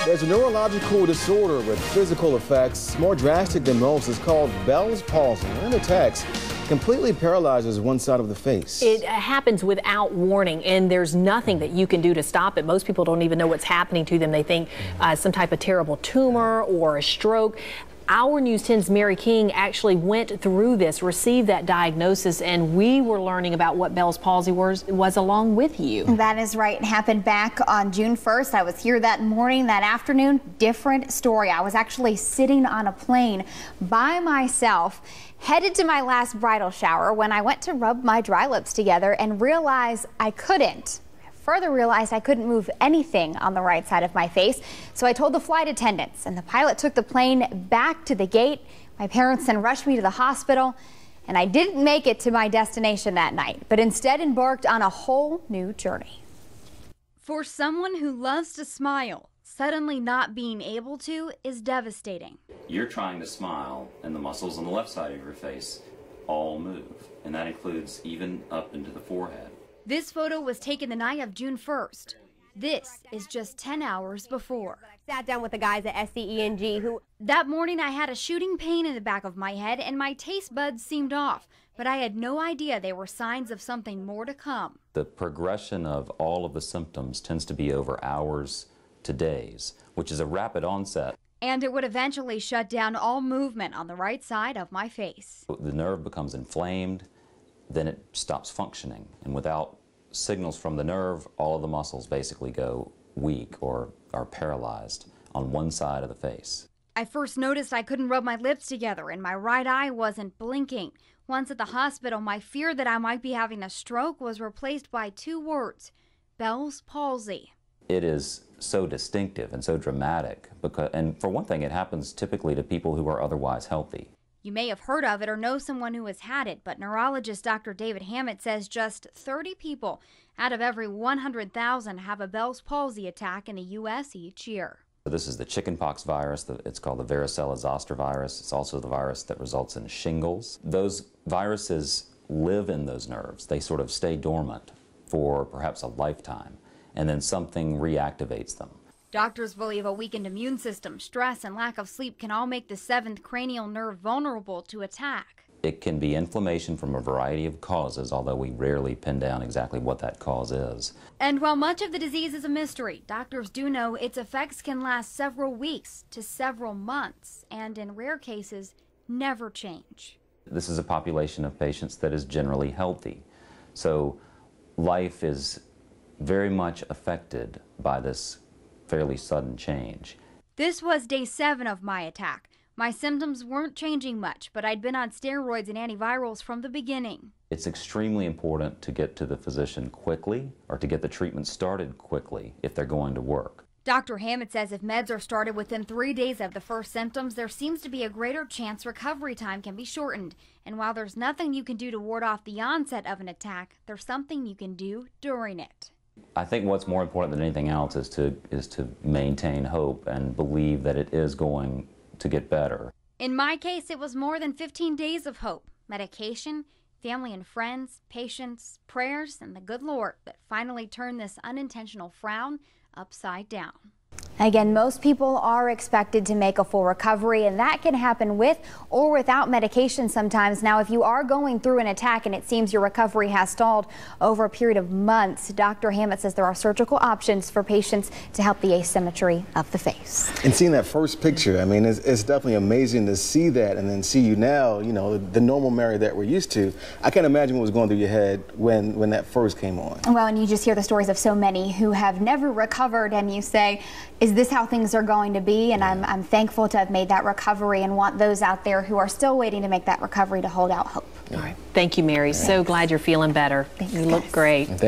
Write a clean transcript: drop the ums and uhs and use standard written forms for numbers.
There's a neurological disorder with physical effects more drastic than most. It's called Bell's palsy, and it attacks completely paralyzes one side of the face. It happens without warning, and there's nothing that you can do to stop it. Most people don't even know what's happening to them. They think some type of terrible tumor or a stroke. Our News 10's Mary King actually went through this, received that diagnosis, and we were learning about what Bell's palsy was along with you. That is right. It happened back on June 1st. I was here that morning, that afternoon. Different story. I was actually sitting on a plane by myself, headed to my last bridal shower when I went to rub my dry lips together and realized I couldn't. Further realized I couldn't move anything on the right side of my face. So I told the flight attendants, and the pilot took the plane back to the gate. My parents then rushed me to the hospital, and I didn't make it to my destination that night, but instead embarked on a whole new journey. For someone who loves to smile, suddenly not being able to is devastating. You're trying to smile, and the muscles on the left side of your face all move, and that includes even up into the forehead. This photo was taken the night of June 1st. This is just 10 hours before. I sat down with the guys at SCENG who... That morning I had a shooting pain in the back of my head and my taste buds seemed off, but I had no idea they were signs of something more to come. The progression of all of the symptoms tends to be over hours to days, which is a rapid onset. And it would eventually shut down all movement on the right side of my face. The nerve becomes inflamed, then it stops functioning, and without signals from the nerve, all of the muscles basically go weak or are paralyzed on one side of the face. I first noticed I couldn't rub my lips together and my right eye wasn't blinking. Once at the hospital, my fear that I might be having a stroke was replaced by 2 words: Bell's palsy. It is so distinctive and so dramatic, and for one thing, it happens typically to people who are otherwise healthy. You may have heard of it or know someone who has had it, but neurologist Dr. David Hammett says just 30 people out of every 100,000 have a Bell's palsy attack in the U.S. each year. This is the chickenpox virus. It's called the varicella zoster virus. It's also the virus that results in shingles. Those viruses live in those nerves. They sort of stay dormant for perhaps a lifetime, and then something reactivates them. Doctors believe a weakened immune system, stress, and lack of sleep can all make the 7th cranial nerve vulnerable to attack. It can be inflammation from a variety of causes, although we rarely pin down exactly what that cause is. And while much of the disease is a mystery, doctors do know its effects can last several weeks to several months, and in rare cases, never change. This is a population of patients that is generally healthy, so life is very much affected by this fairly sudden change. This was day 7 of my attack. My symptoms weren't changing much, but I'd been on steroids and antivirals from the beginning. It's extremely important to get to the physician quickly or to get the treatment started quickly if they're going to work. Dr. Hammett says if meds are started within 3 days of the first symptoms, there seems to be a greater chance recovery time can be shortened. And while there's nothing you can do to ward off the onset of an attack, there's something you can do during it. I think what's more important than anything else is to maintain hope and believe that it is going to get better. In my case, it was more than 15 days of hope, medication, family and friends, patience, prayers, and the good Lord that finally turned this unintentional frown upside down. Again, most people are expected to make a full recovery, and that can happen with or without medication sometimes. Now, if you are going through an attack and it seems your recovery has stalled over a period of months, Dr. Hammett says there are surgical options for patients to help the asymmetry of the face. And seeing that first picture, I mean, it's definitely amazing to see that and then see you now, you know, the normal Mary that we're used to. I can't imagine what was going through your head when that first came on. Well, and you just hear the stories of so many who have never recovered, and you say, is this how things are going to be? And I'm thankful to have made that recovery and want those out there who are still waiting to make that recovery to hold out hope. All right. Thank you, Mary. So glad you're feeling better. Thanks, you look guys. great.